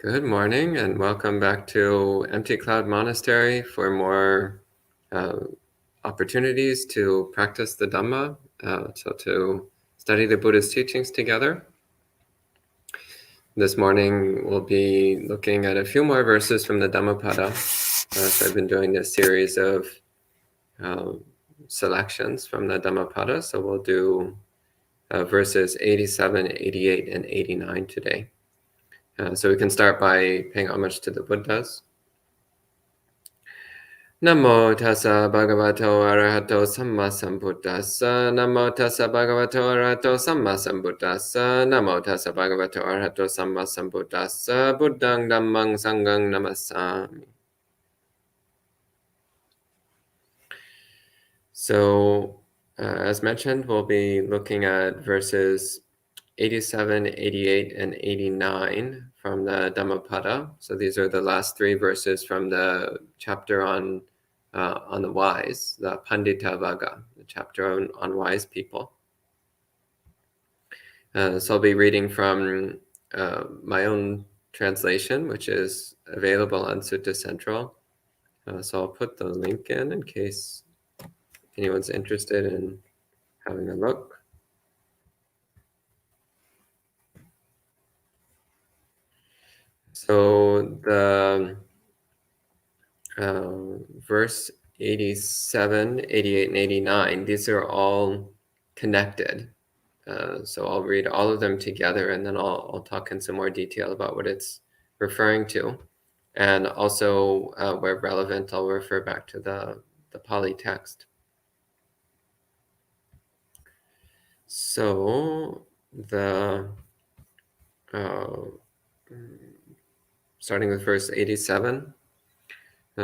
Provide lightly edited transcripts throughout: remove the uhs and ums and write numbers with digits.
Good morning and welcome back to Empty Cloud Monastery for more opportunities to practice the Dhamma, so to study the Buddha's teachings together. This morning we'll be looking at a few more verses from the Dhammapada. So I've been doing this series of selections from the Dhammapada, so we'll do verses 87, 88, and 89 today. So we can start by paying homage to the Buddhas. Namo tassa bhagavato arahato samma sambuddhassa. Namo tassa bhagavato arahato samma sambuddhassa. Namo tassa bhagavato arahato samma sambuddhassa. Buddhang dhammang sanghang namassami. So, as mentioned, we'll be looking at verses 87, 88, and 89 from the Dhammapada. So these are the last three verses from the chapter on the wise, the Pandita Vagga, the chapter on wise people. So I'll be reading from my own translation, which is available on Sutta Central. So I'll put the link in case anyone's interested in having a look. So the verse 87, 88, and 89, these are all connected. So I'll read all of them together and then I'll talk in some more detail about what it's referring to. And also, where relevant, I'll refer back to the Pali text. So starting with verse 87.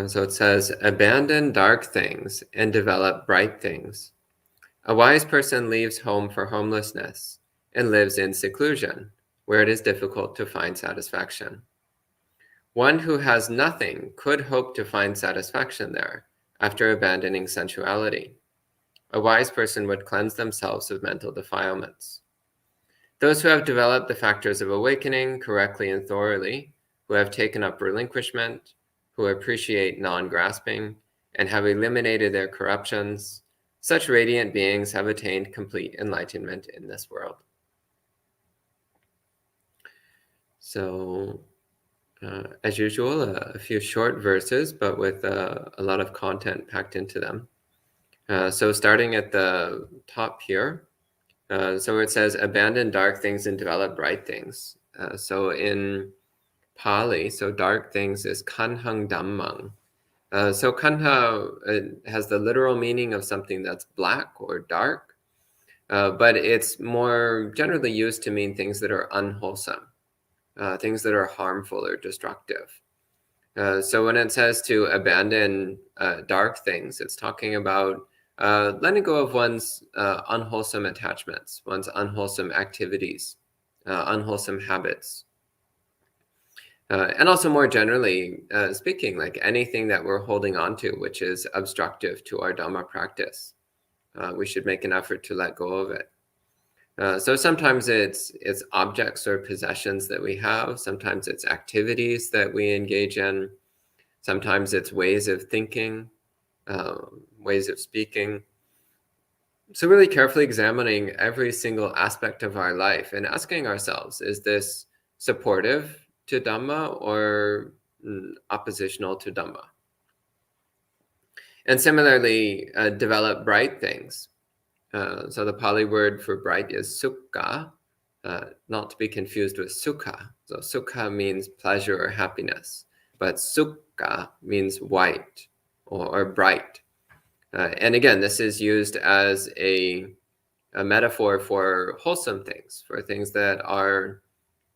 So it says, abandon dark things and develop bright things. A wise person leaves home for homelessness and lives in seclusion, where it is difficult to find satisfaction. One who has nothing could hope to find satisfaction there after abandoning sensuality. A wise person would cleanse themselves of mental defilements. Those who have developed the factors of awakening correctly and thoroughly, who have taken up relinquishment, who appreciate non-grasping, and have eliminated their corruptions, such radiant beings have attained complete enlightenment in this world. So, as usual, a few short verses, but with a lot of content packed into them. So starting at the top here, so it says, abandon dark things and develop bright things. So in Pali, so dark things is kanhang dhammang. So kanha has the literal meaning of something that's black or dark, but it's more generally used to mean things that are unwholesome, things that are harmful or destructive. So when it says to abandon dark things, it's talking about letting go of one's unwholesome attachments, one's unwholesome activities, unwholesome habits. And also more generally speaking, like anything that we're holding on to, which is obstructive to our Dhamma practice, we should make an effort to let go of it. So sometimes it's objects or possessions that we have. Sometimes it's activities that we engage in. Sometimes it's ways of thinking, ways of speaking. So really carefully examining every single aspect of our life and asking ourselves, is this supportive to Dhamma or oppositional to Dhamma? And similarly, develop bright things. So the Pali word for bright is sukha, not to be confused with sukha. So sukha means pleasure or happiness, but sukha means white or bright. And again, this is used as a metaphor for wholesome things, for things that are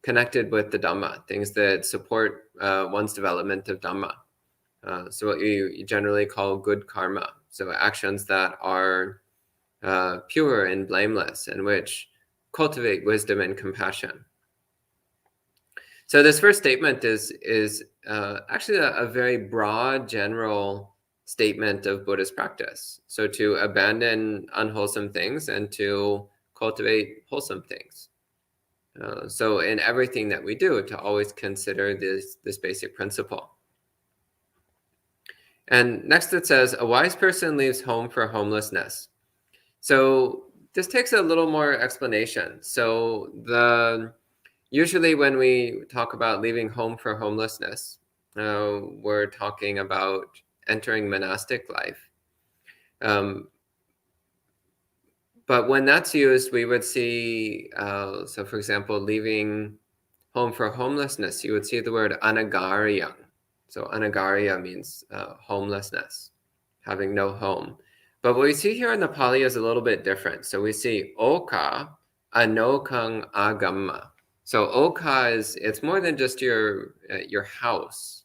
connected with the Dhamma, things that support one's development of Dhamma. So what you generally call good karma, so actions that are pure and blameless and which cultivate wisdom and compassion. So this first statement is actually a very broad, general statement of Buddhist practice. So to abandon unwholesome things and to cultivate wholesome things. So in everything that we do, to always consider this basic principle. And next it says, a wise person leaves home for homelessness. So this takes a little more explanation. So usually when we talk about leaving home for homelessness, we're talking about entering monastic life. But when that's used, we would see, so for example, leaving home for homelessness, you would see the word anagarya. So anagarya means homelessness, having no home. But what we see here in the Pali is a little bit different. So we see oka anokang agamma. So oka it's more than just your house,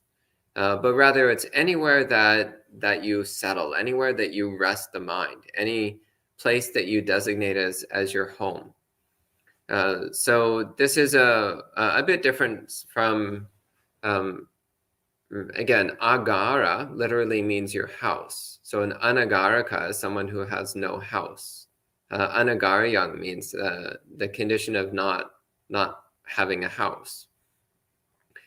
but rather it's anywhere that you settle, anywhere that you rest the mind, any place that you designate as your home. So this is a bit different from, again, agara literally means your house. So an anagarika is someone who has no house. Anagaryang means the condition of not having a house.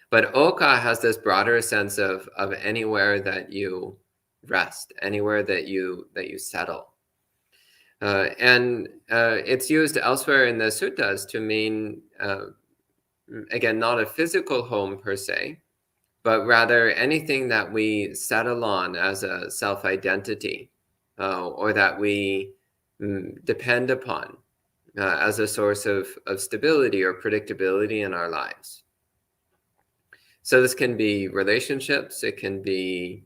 But oka has this broader sense of anywhere that you rest, anywhere that you settle. And it's used elsewhere in the suttas to mean, again, not a physical home per se, but rather anything that we settle on as a self-identity, or that we depend upon as a source of stability or predictability in our lives. So this can be relationships, it can be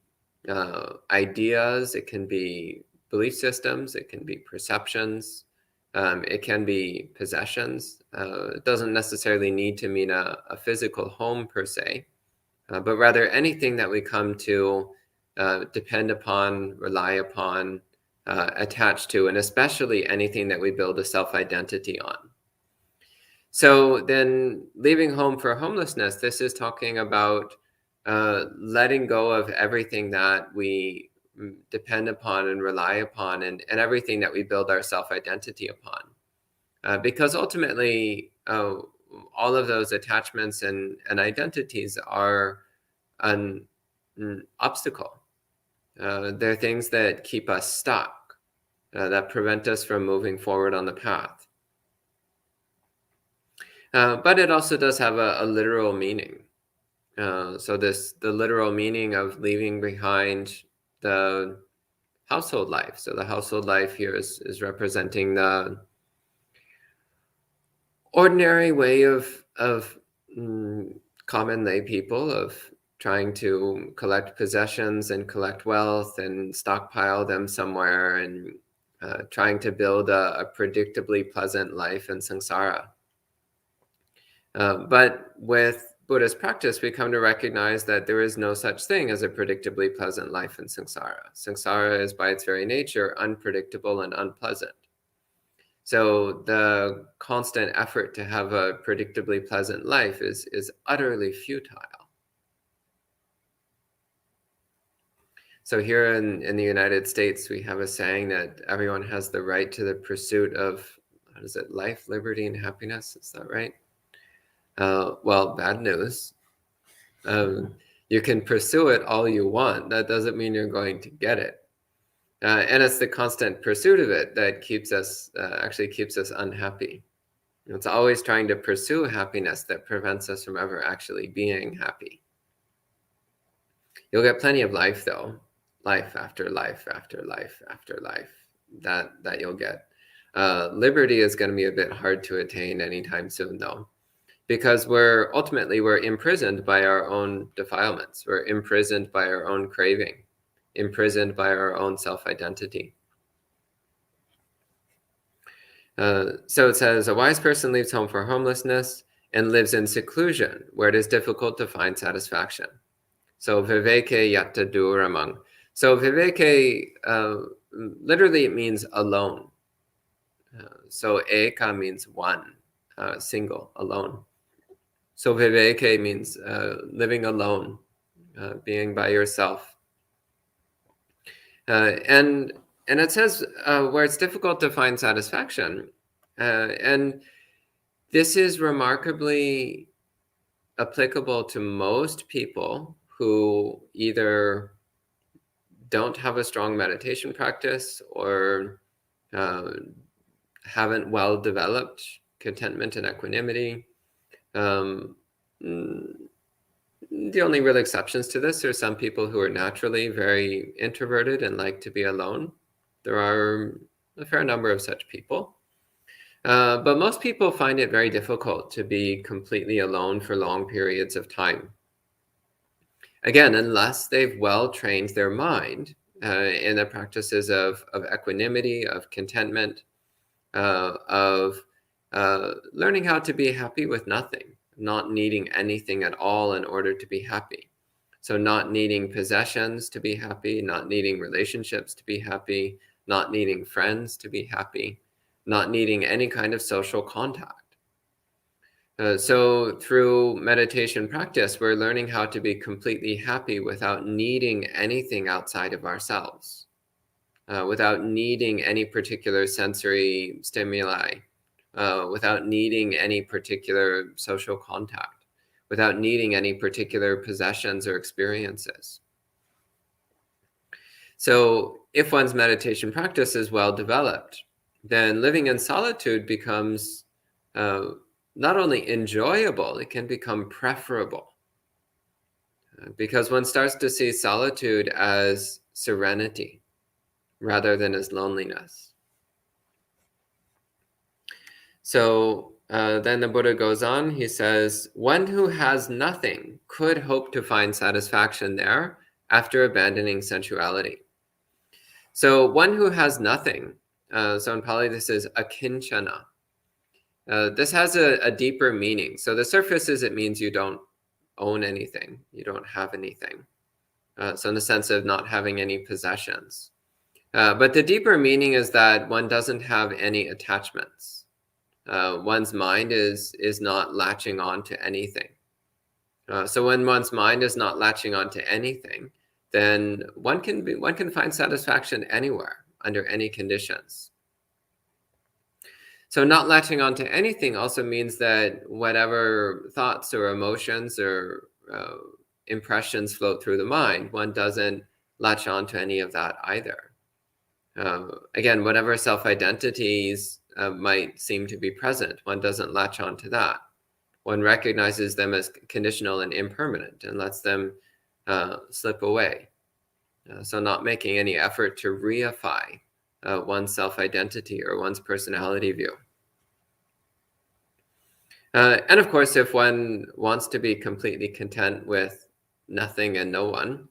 ideas, it can be belief systems, it can be perceptions, it can be possessions. It doesn't necessarily need to mean a physical home per se, but rather anything that we come to depend upon, rely upon, attach to, and especially anything that we build a self-identity on. So then leaving home for homelessness, this is talking about letting go of everything that we depend upon and rely upon, and everything that we build our self-identity upon. Because ultimately, all of those attachments and identities are an obstacle. They're things that keep us stuck, that prevent us from moving forward on the path. But it also does have a literal meaning. So the literal meaning of leaving behind the household life. So the household life here is representing the ordinary way of common lay people, of trying to collect possessions and collect wealth and stockpile them somewhere, and trying to build a predictably pleasant life in samsara. But with Buddhist practice, we come to recognize that there is no such thing as a predictably pleasant life in samsara. Samsara is by its very nature unpredictable and unpleasant. So the constant effort to have a predictably pleasant life is utterly futile. So here in the United States, we have a saying that everyone has the right to the pursuit of, what is it, life, liberty, and happiness? Is that right? Well, bad news. You can pursue it all you want. That doesn't mean you're going to get it. And it's the constant pursuit of it that actually keeps us unhappy. It's always trying to pursue happiness that prevents us from ever actually being happy. You'll get plenty of life, though. Life after life after life after life that you'll get. Liberty is going to be a bit hard to attain anytime soon, though, because we're imprisoned by our own defilements. We're imprisoned by our own craving, imprisoned by our own self-identity. So it says, a wise person leaves home for homelessness and lives in seclusion, where it is difficult to find satisfaction. So viveke yatta duramang. So viveke, literally it means alone. So eka means one, single, alone. So viveke means living alone, being by yourself. And it says where it's difficult to find satisfaction. And This is remarkably applicable to most people who either don't have a strong meditation practice or haven't well developed contentment and equanimity. The only real exceptions to this are some people who are naturally very introverted and like to be alone. There are a fair number of such people. But most people find it very difficult to be completely alone for long periods of time. Again, unless they've well trained their mind in the practices of equanimity, of contentment, of learning how to be happy with nothing, not needing anything at all in order to be happy. So not needing possessions to be happy, not needing relationships to be happy, not needing friends to be happy, not needing any kind of social contact. So through meditation practice, we're learning how to be completely happy without needing anything outside of ourselves, without needing any particular sensory stimuli, without needing any particular social contact, without needing any particular possessions or experiences. So if one's meditation practice is well developed, then living in solitude becomes not only enjoyable, it can become preferable. Because one starts to see solitude as serenity rather than as loneliness. So then the Buddha goes on, he says, one who has nothing could hope to find satisfaction there after abandoning sensuality. So one who has nothing, so in Pali this is akinchana. This has a deeper meaning. So the surface is it means you don't own anything, you don't have anything. So in the sense of not having any possessions. But the deeper meaning is that one doesn't have any attachments. One's mind is not latching on to anything. So when one's mind is not latching on to anything, then one can find satisfaction anywhere under any conditions. So not latching on to anything also means that whatever thoughts or emotions or impressions float through the mind, one doesn't latch on to any of that either. Again, whatever self-identities might seem to be present, one doesn't latch on to that. One recognizes them as conditional and impermanent and lets them slip away. So not making any effort to reify one's self-identity or one's personality view. And of course, if one wants to be completely content with nothing and no one,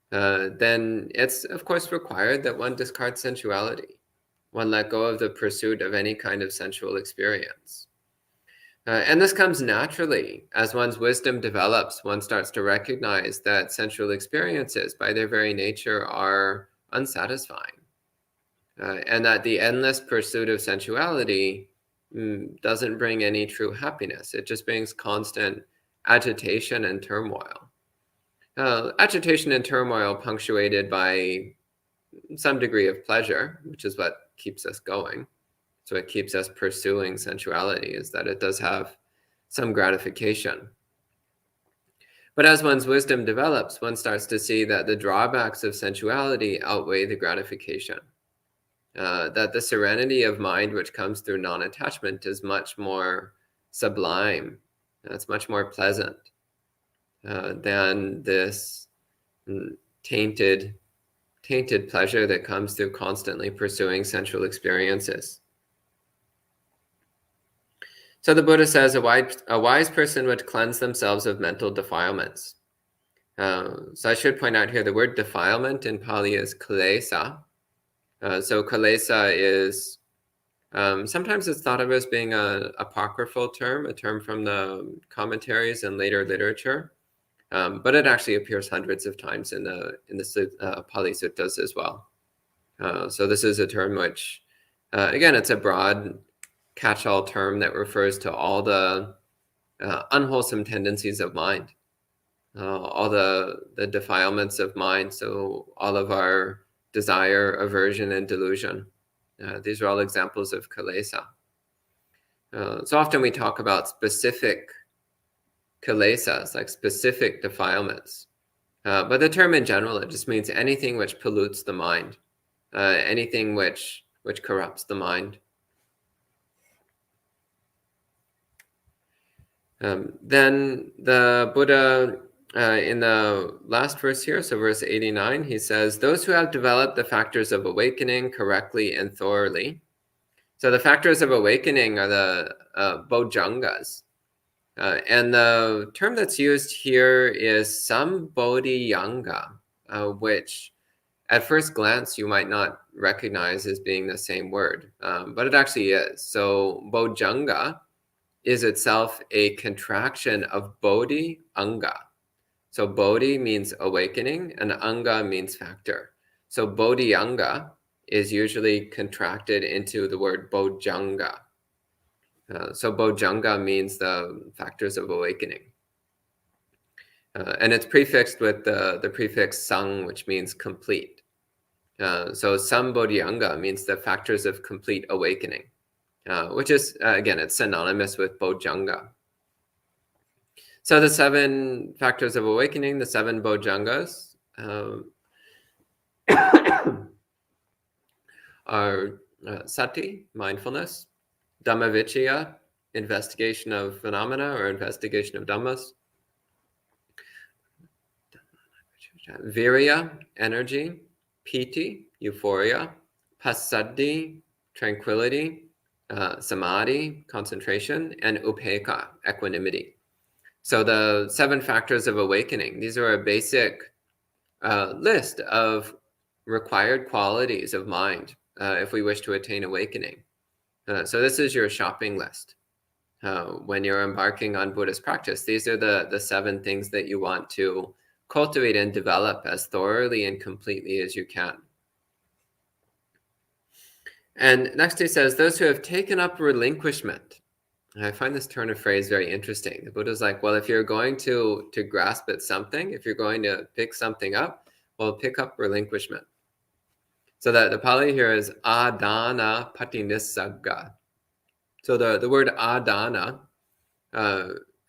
then it's of course required that one discard sensuality. One let go of the pursuit of any kind of sensual experience. And this comes naturally. As one's wisdom develops, one starts to recognize that sensual experiences, by their very nature, are unsatisfying. And that the endless pursuit of sensuality doesn't bring any true happiness. It just brings constant agitation and turmoil. Agitation and turmoil punctuated by some degree of pleasure, which is what keeps us going. So it keeps us pursuing sensuality, is that it does have some gratification. But as one's wisdom develops, one starts to see that the drawbacks of sensuality outweigh the gratification. That the serenity of mind which comes through non-attachment is much more sublime. It's much more pleasant than this tainted pleasure that comes through constantly pursuing sensual experiences. So the Buddha says a wise person would cleanse themselves of mental defilements. So I should point out here the word defilement in Pali is kilesa. So kilesa is, sometimes it's thought of as being an apocryphal term, a term from the commentaries and later literature. But it actually appears hundreds of times in the Pali Suttas as well. So this is a term which, again, it's a broad catch-all term that refers to all the unwholesome tendencies of mind, all the defilements of mind. So all of our desire, aversion, and delusion. These are all examples of kilesa. So often we talk about specific kilesas, like specific defilements. But the term in general, it just means anything which pollutes the mind, anything which corrupts the mind. Then the Buddha, in the last verse here, so verse 89, he says, those who have developed the factors of awakening correctly and thoroughly. So the factors of awakening are the bojjhangas. And the term that's used here is sambodhiyanga, which at first glance you might not recognize as being the same word, but it actually is. So bojjhanga is itself a contraction of bodhi anga. So bodhi means awakening and anga means factor. So bodhi anga is usually contracted into the word bojjhanga. So bojjhanga means the factors of awakening. And it's prefixed with the prefix sang, which means complete. So sambodhiyanga means the factors of complete awakening, which is, again, it's synonymous with bojjhanga. So the 7 factors of awakening, the 7 bojjhangas, are sati, mindfulness, Dhammavichaya, investigation of phenomena or investigation of dhammas, virya, energy, piti, euphoria, passaddhi, tranquility, samadhi, concentration, and upekkha, equanimity. So the 7 factors of awakening, these are a basic list of required qualities of mind if we wish to attain awakening. So this is your shopping list. When you're embarking on Buddhist practice, these are the 7 things that you want to cultivate and develop as thoroughly and completely as you can. And next he says, those who have taken up relinquishment. And I find this turn of phrase very interesting. The Buddha's like, well, if you're going to grasp at something, if you're going to pick something up, well, pick up relinquishment. So that the Pali here is adana patinissagga. So the word adana,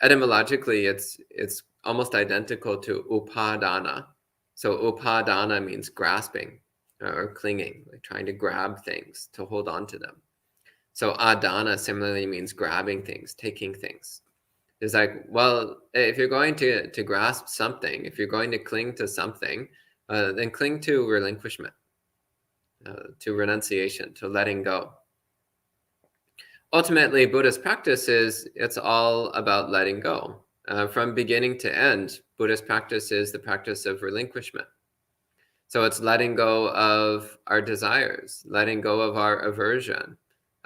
etymologically, it's almost identical to upadana. So upadana means grasping or clinging, like trying to grab things, to hold on to them. So adana similarly means grabbing things, taking things. It's like, well, if you're going to grasp something, if you're going to cling to something, then cling to relinquishment, to renunciation, to letting go. Ultimately, Buddhist practice it's all about letting go. From beginning to end, Buddhist practice is the practice of relinquishment. So it's letting go of our desires, letting go of our aversion,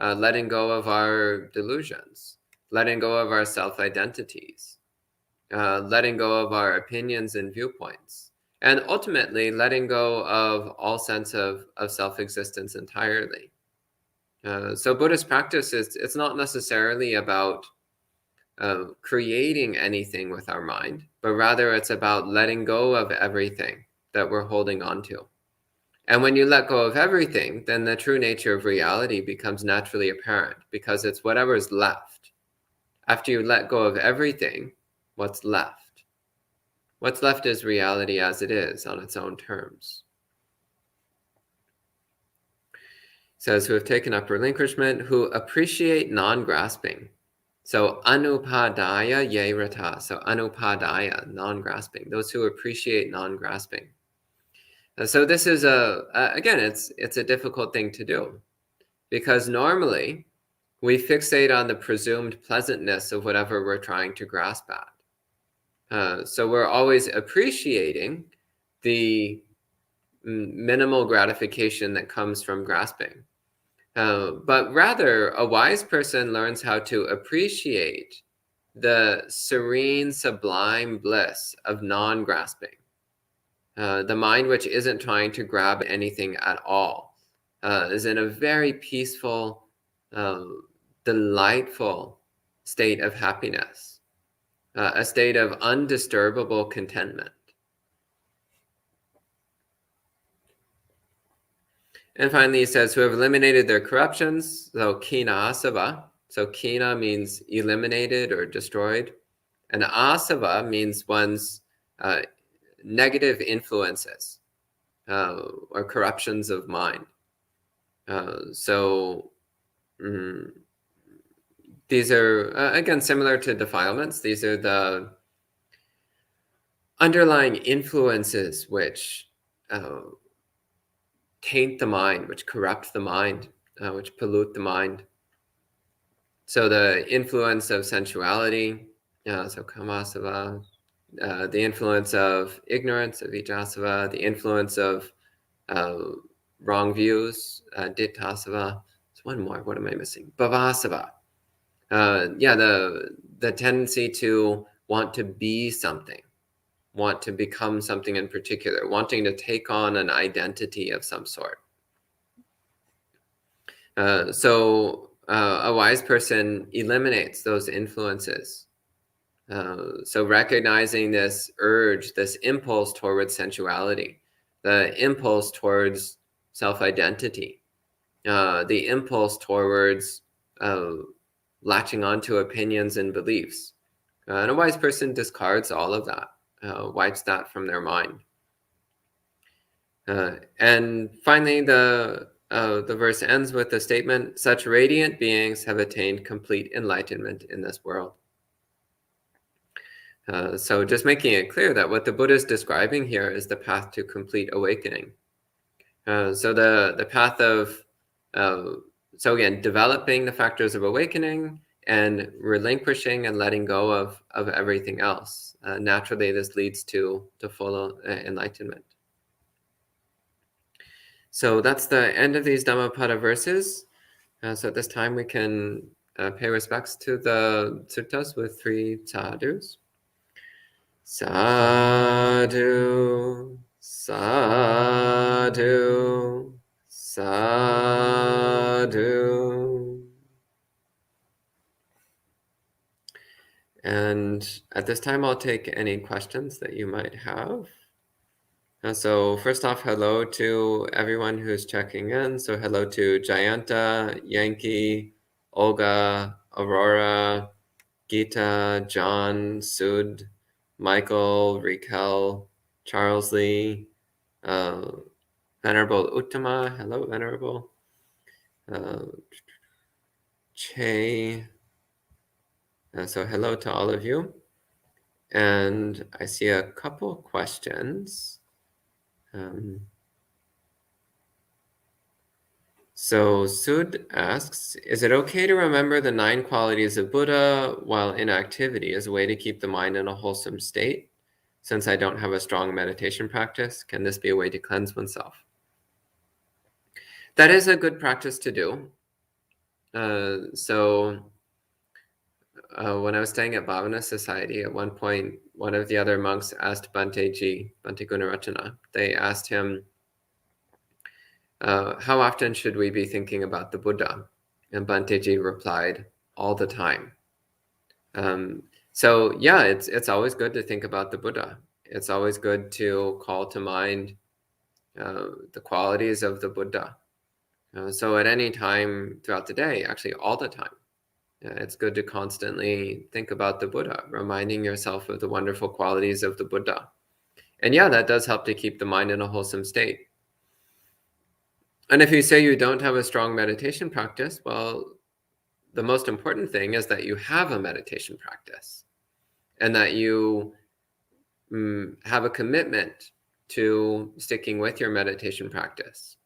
letting go of our delusions, letting go of our self-identities, letting go of our opinions and viewpoints, and ultimately letting go of all sense of self-existence entirely. So Buddhist practice it's not necessarily about creating anything with our mind, but rather it's about letting go of everything that we're holding on to. And when you let go of everything, then the true nature of reality becomes naturally apparent, because it's whatever's left. After you let go of everything, what's left? What's left is reality as it is on its own terms. It says, who have taken up relinquishment, who appreciate non-grasping. So anupadaya ye rata. So anupadaya, non-grasping. Those who appreciate non-grasping. So this is again, it's a difficult thing to do, because normally we fixate on the presumed pleasantness of whatever we're trying to grasp at. So we're always appreciating the minimal gratification that comes from grasping. But rather, a wise person learns how to appreciate the serene, sublime bliss of non-grasping. The mind which isn't trying to grab anything at all is in a very peaceful, delightful state of happiness, a state of undisturbable contentment. And finally, he says, who have eliminated their corruptions, so kina asava. So kina means eliminated or destroyed. And asava means one's negative influences or corruptions of mind. So these are, again, similar to defilements. These are the underlying influences which taint the mind, which corrupt the mind, which pollute the mind. So the influence of sensuality, so kamasava, the influence of ignorance, of vijasava, the influence of wrong views, ditthasava. There's one more. What am I missing? Bhavasava. The tendency to want to be something, want to become something in particular, wanting to take on an identity of some sort. So a wise person eliminates those influences. So recognizing this urge, this impulse towards sensuality, the impulse towards self-identity, the impulse towards latching onto opinions and beliefs. And a wise person discards all of that, wipes that from their mind. And finally, the verse ends with the statement, such radiant beings have attained complete enlightenment in this world. So just making it clear that what the Buddha is describing here is the path to complete awakening. So the path of, so again, developing the factors of awakening and relinquishing and letting go of everything else. Naturally, this leads to full enlightenment. So that's the end of these Dhammapada verses. So at this time, we can pay respects to the suttas with 3 sadhus. Sadhu, sadhu, sadhu. And at this time, I'll take any questions that you might have. So first off, hello to everyone who's checking in. So hello to Jayanta, Yankee, Olga, Aurora, Gita, John, Sud, Michael, Raquel, Charles Lee, Venerable Uttama, hello Venerable, Che, so hello to all of you. And I see a couple questions. So Sud asks, is it okay to remember the 9 qualities of Buddha while in activity as a way to keep the mind in a wholesome state? Since I don't have a strong meditation practice, can this be a way to cleanse oneself? That is a good practice to do. When I was staying at Bhavana Society, at one point, one of the other monks asked Bhante Gunaratana, they asked him, how often should we be thinking about the Buddha? And Bhante replied, all the time. So yeah, it's always good to think about the Buddha. It's always good to call to mind the qualities of the Buddha. So at any time throughout the day, actually all the time, it's good to constantly think about the Buddha, reminding yourself of the wonderful qualities of the Buddha. And yeah, that does help to keep the mind in a wholesome state. And if you say you don't have a strong meditation practice, well, the most important thing is that you have a meditation practice and that you have a commitment to sticking with your meditation practice.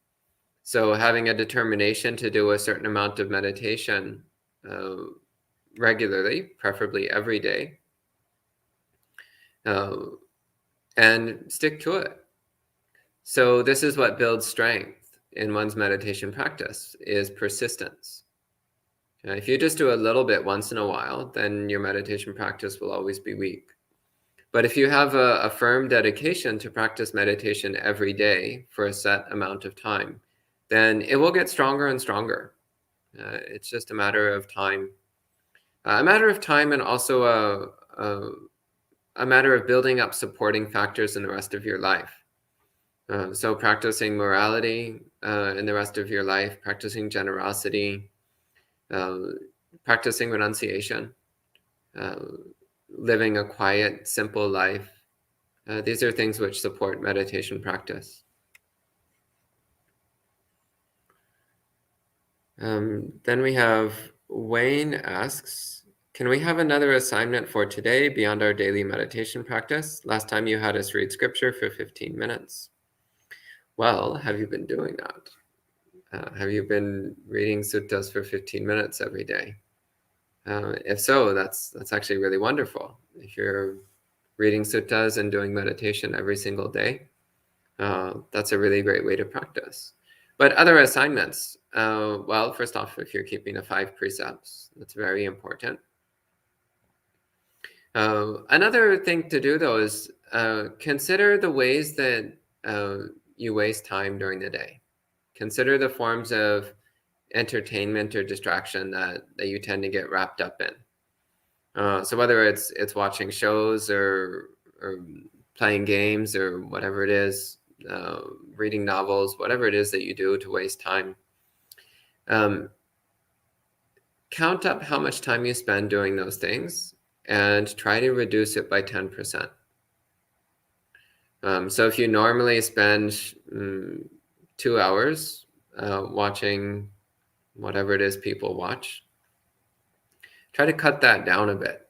So having a determination to do a certain amount of meditation regularly, preferably every day, and stick to it. So this is what builds strength in one's meditation practice, is persistence. If you just do a little bit once in a while, then your meditation practice will always be weak. But if you have a firm dedication to practice meditation every day for a set amount of time, then it will get stronger and stronger. It's just a matter of time. And also a matter of building up supporting factors in the rest of your life. So practicing morality in the rest of your life, practicing generosity, practicing renunciation, living a quiet, simple life. These are things which support meditation practice. Then we have Wayne asks, can we have another assignment for today beyond our daily meditation practice? Last time you had us read scripture for 15 minutes. Well, have you been doing that? Have you been reading suttas for 15 minutes every day? If so, that's actually really wonderful. If you're reading suttas and doing meditation every single day, that's a really great way to practice. But other assignments, well, first off, if you're keeping the 5 precepts, that's very important. Another thing to do, though, is consider the ways that you waste time during the day. Consider the forms of entertainment or distraction that you tend to get wrapped up in. So whether it's watching shows or playing games or whatever it is, reading novels, whatever it is that you do to waste time, count up how much time you spend doing those things and try to reduce it by 10%. So if you normally spend 2 hours watching whatever it is people watch, try to cut that down a bit.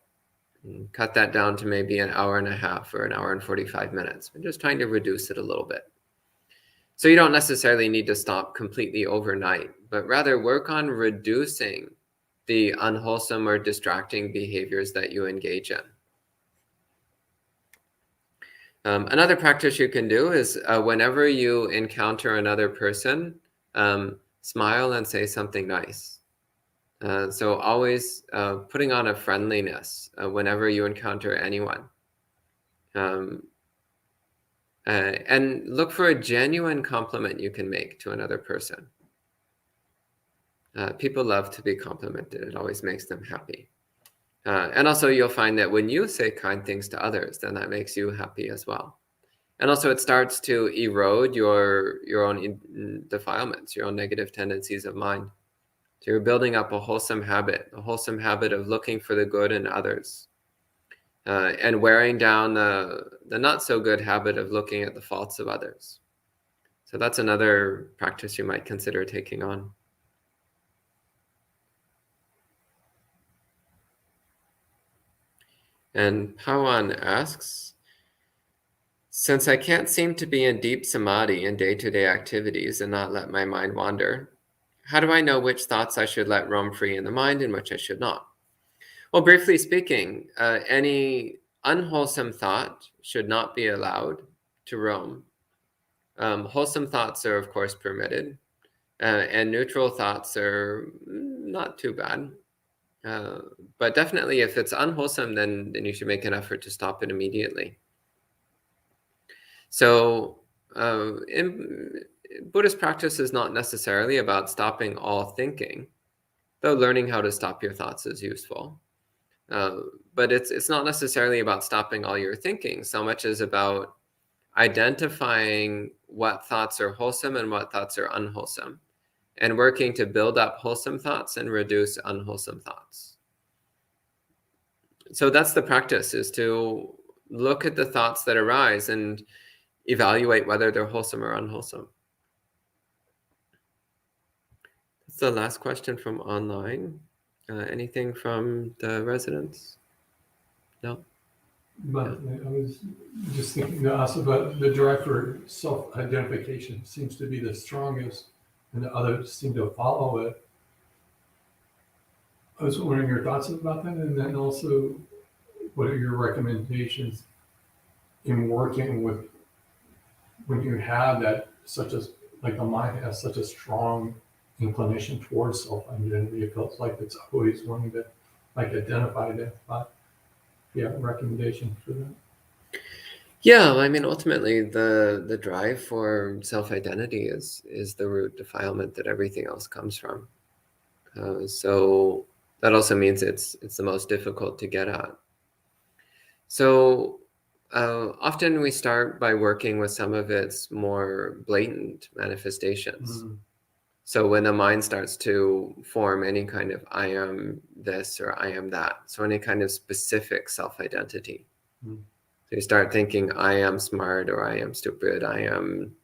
Cut that down to maybe an hour and a half or an hour and 45 minutes. We're just trying to reduce it a little bit. So you don't necessarily need to stop completely overnight, but rather work on reducing the unwholesome or distracting behaviors that you engage in. Another practice you can do is whenever you encounter another person, smile and say something nice. So always putting on a friendliness whenever you encounter anyone. And look for a genuine compliment you can make to another person. People love to be complimented. It always makes them happy. And also you'll find that when you say kind things to others, then that makes you happy as well. And also it starts to erode your own defilements, your own negative tendencies of mind. So you're building up a wholesome habit of looking for the good in others, and wearing down the not so good habit of looking at the faults of others. So that's another practice you might consider taking on. And Pawan asks, since I can't seem to be in deep samadhi in day-to-day activities and not let my mind wander, how do I know which thoughts I should let roam free in the mind and which I should not? Well, briefly speaking, any unwholesome thought should not be allowed to roam. Wholesome thoughts are, of course, permitted, and neutral thoughts are not too bad. But definitely, if it's unwholesome, then you should make an effort to stop it immediately. So in Buddhist practice is not necessarily about stopping all thinking, though learning how to stop your thoughts is useful. But it's not necessarily about stopping all your thinking so much as about identifying what thoughts are wholesome and what thoughts are unwholesome, and working to build up wholesome thoughts and reduce unwholesome thoughts. So that's the practice, is to look at the thoughts that arise and evaluate whether they're wholesome or unwholesome. That's the last question from online. Anything from the residents? No? But I was just thinking to us about the drive for self-identification seems to be the strongest, and the others seem to follow it. I was wondering your thoughts about that, and then also what are your recommendations in working with when you have that like the mind has such a strong inclination towards self-identity. It feels like it's always wanting to identify that thought. Yeah, recommendation for that. Yeah, I mean, ultimately, the drive for self-identity is the root defilement that everything else comes from. So that also means it's the most difficult to get at. So often we start by working with some of its more blatant manifestations. So when the mind starts to form any kind of I am this or I am that, so any kind of specific self-identity. Mm. So you start thinking I am smart or I am stupid, I am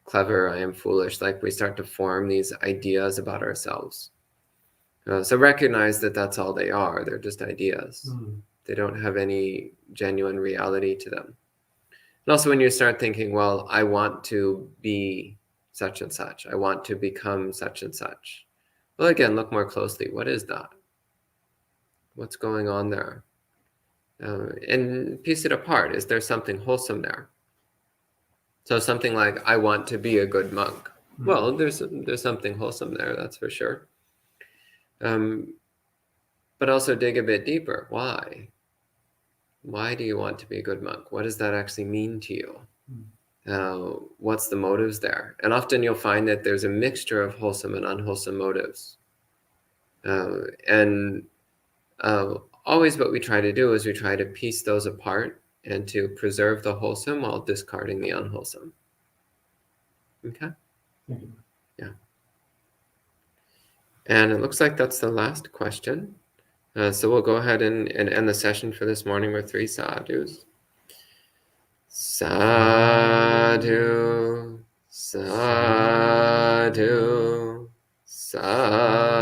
clever, I am foolish. Like we start to form these ideas about ourselves. So recognize that that's all they are. They're just ideas. Mm. They don't have any genuine reality to them. And also when you start thinking, well, I want to be such and such, I want to become such and such. Well, again, look more closely. What is that? What's going on there? And piece it apart. Is there something wholesome there? So something like, I want to be a good monk. Mm. Well, there's something wholesome there, that's for sure. But also dig a bit deeper. Why? Why do you want to be a good monk? What does that actually mean to you? What's the motives there? And often you'll find that there's a mixture of wholesome and unwholesome motives. And always what we try to do is we try to piece those apart and to preserve the wholesome while discarding the unwholesome. Okay? Thank you. Yeah. And it looks like that's the last question. So we'll go ahead and end the session for this morning with 3 sadhus. Sadhu, sadhu, sadhu.